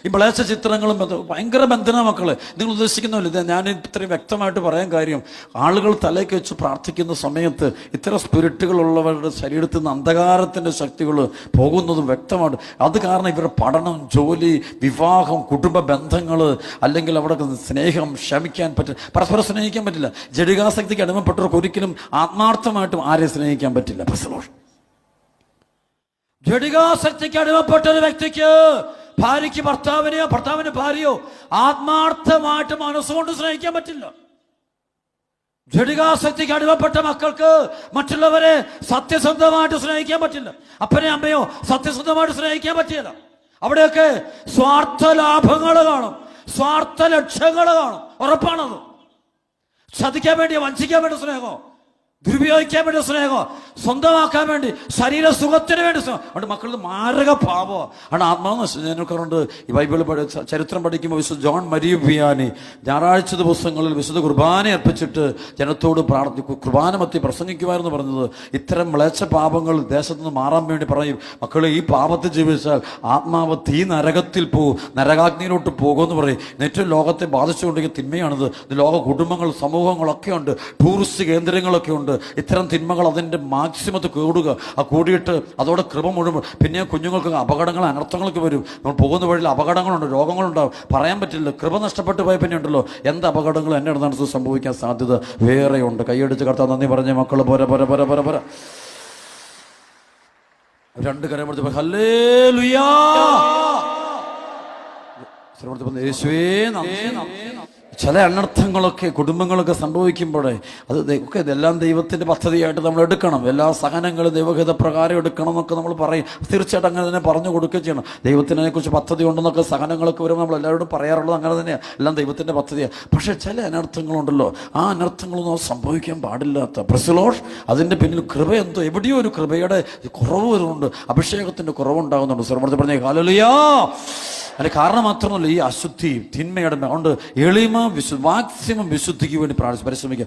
ഈ മ്ലേച്ഛ ചിത്രങ്ങളും ഭയങ്കര ബന്ധന മക്കളെ. നിങ്ങൾ ഉദ്ദേശിക്കുന്നില്ല, ഇത് ഞാൻ ഇത്രയും വ്യക്തമായിട്ട് പറയാൻ കാര്യം, ആളുകൾ തലയ്ക്ക് വെച്ച് പ്രാർത്ഥിക്കുന്ന സമയത്ത് ഇത്തരം സ്പിരിറ്റുകളുള്ളവരുടെ ശരീരത്തിൽ നിന്ന് അന്ധകാരത്തിൻ്റെ ശക്തികൾ പോകുന്നതും വ്യക്തമായിട്ട്. അത് കാരണം ഇവരുടെ പഠനം, ജോലി, വിവാഹം, കുടുംബ ബന്ധങ്ങൾ, അല്ലെങ്കിൽ അവിടെ സ്നേഹം, ക്ഷമിക്കാൻ പറ്റില്ല, പരസ്പരം സ്നേഹിക്കാൻ പറ്റില്ല. ജഡികാസക്തിക്ക് അടിമപ്പെട്ടവർക്ക് ഒരിക്കലും ആത്മാർത്ഥമായിട്ടും ആരെയും സ്നേഹിക്കാൻ പറ്റില്ല. ജഡികാസക്തിക്ക് അടിമപ്പെട്ട ഒരു വ്യക്തിക്ക് ഭാര്യയ്ക്ക് ഭർത്താവിനെയോ ഭർത്താവിന് ഭാര്യയോ ആത്മാർത്ഥമായിട്ട് മനസ്സുകൊണ്ട് സ്നേഹിക്കാൻ പറ്റില്ല. ജഡികാസക്തിക്ക് അടിമപ്പെട്ട മക്കൾക്ക് മറ്റുള്ളവരെ സത്യസന്ധമായിട്ട് സ്നേഹിക്കാൻ പറ്റില്ല. അപ്പനെ അമ്മയോ സത്യസന്ധമായിട്ട് സ്നേഹിക്കാൻ പറ്റില്ല. അവിടെയൊക്കെ സ്വാർത്ഥ ലാഭങ്ങൾ കാണും, സ്വാർത്ഥ ലക്ഷ്യങ്ങൾ കാണും. ഉറപ്പാണത്. ചതിക്കാൻ വേണ്ടി, വഞ്ചിക്കാൻ വേണ്ടി സ്നേഹമോ, ദുരുപയോഗിക്കാൻ വേണ്ടി സ്നേഹമോ, സ്വന്തമാക്കാൻ വേണ്ടി, ശരീര സുഖത്തിന് വേണ്ടി സ്നേഹം. അതുകൊണ്ട് മക്കളുടെ മാരക പാപമോ ആണ് ആത്മാവ്. ഞാനൊക്കെയുണ്ട് ഈ ബൈബിൾ ചരിത്രം പഠിക്കുമ്പോൾ വിശുദ്ധ ജോൺ മരിയ വിയാനി ഞായറാഴ്ച ദിവസങ്ങളിൽ വിശുദ്ധ കുർബാന അർപ്പിച്ചിട്ട് ജനത്തോട് കുർബാന മത്തി പ്രസംഗിക്കുമായിരുന്നു പറഞ്ഞത്. ഇത്തരം മ്ലേച്ഛ പാപങ്ങൾ ദേശത്തു നിന്ന് മാറാൻ വേണ്ടി പറയും, മക്കളെ ഈ പാപത്തിൽ ജീവിച്ചാൽ ആത്മാവ് തീ നരകത്തിൽ പോകും, നരകാഗ്നിയിലോട്ട് പോകുമെന്ന് പറയും. ഏറ്റവും ലോകത്തെ ബാധിച്ചുകൊണ്ടിരിക്കുന്ന തിന്മയാണിത്. ലോക കുടുംബങ്ങൾ, സമൂഹങ്ങളൊക്കെ ഉണ്ട്, ടൂറിസ്റ്റ് കേന്ദ്രങ്ങളൊക്കെ ഉണ്ട്. ഇത്തരം തിന്മകൾ അതിൻ്റെ മാക്സിമത്തിൽ കൂടുക, ആ കൂടിയിട്ട് അതോടെ കൃപ മുഴുവൻ. പിന്നെ കുഞ്ഞുങ്ങൾക്ക് അപകടങ്ങൾ, അനർത്ഥങ്ങളൊക്കെ വരും. നമ്മൾ പോകുന്ന വഴിയിൽ അപകടങ്ങളുണ്ട്, രോഗങ്ങളുണ്ടാവും, പറയാൻ പറ്റില്ല. കൃപ നഷ്ടപ്പെട്ട് പോയ പിന്നെ ഉണ്ടല്ലോ എന്ത് അപകടങ്ങൾ എന്നെ നടന്ന് സംഭവിക്കാൻ സാധ്യത വേറെയുണ്ട്. കൈയടിച്ച് കർത്താവ് നന്ദി പറഞ്ഞ മക്കൾ പോര പോര പോര പോര പോര രണ്ട് കരം പിടിച്ച് ഹല്ലേലൂയാ, യേശുവേ നന്ദി. ചില അനർത്ഥങ്ങളൊക്കെ കുടുംബങ്ങളൊക്കെ സംഭവിക്കുമ്പോഴേ അത് ഒക്കെ ഇതെല്ലാം ദൈവത്തിൻ്റെ പദ്ധതിയായിട്ട് നമ്മൾ എടുക്കണം. എല്ലാ സഹനങ്ങളും ദൈവഹിത പ്രകാരം എടുക്കണം എന്നൊക്കെ നമ്മൾ പറയും. തീർച്ചയായിട്ടും അങ്ങനെ തന്നെ പറഞ്ഞു കൊടുക്കുകയും ചെയ്യണം. ദൈവത്തിനെക്കുറിച്ച് പദ്ധതി ഉണ്ടെന്നൊക്കെ സഹനങ്ങളൊക്കെ വരുമ്പോൾ നമ്മൾ എല്ലാവരോടും പറയാറുള്ളത് അങ്ങനെ തന്നെയാണ്, എല്ലാം ദൈവത്തിൻ്റെ പദ്ധതിയാണ്. പക്ഷേ ചില അനർത്ഥങ്ങളുണ്ടല്ലോ, ആ അനർത്ഥങ്ങളൊന്നും സംഭവിക്കാൻ പാടില്ലാത്ത പ്രസിലോഷ് അതിൻ്റെ പിന്നിൽ കൃപ എന്തോ എവിടെയോ ഒരു കൃപയുടെ കുറവ് വരുന്നുണ്ട്, അഭിഷേകത്തിൻ്റെ കുറവുണ്ടാകുന്നുണ്ട്. സർവ്വത്തെ പറഞ്ഞേ ഹല്ലേലൂയാ. അതിന് കാരണം മാത്രമല്ല ഈ അശുദ്ധി, തിന്മയുടെ കൊണ്ട് എളിമ, മാക്സിമം വിശുദ്ധിക്ക് വേണ്ടി പരിശ്രമിക്കുക.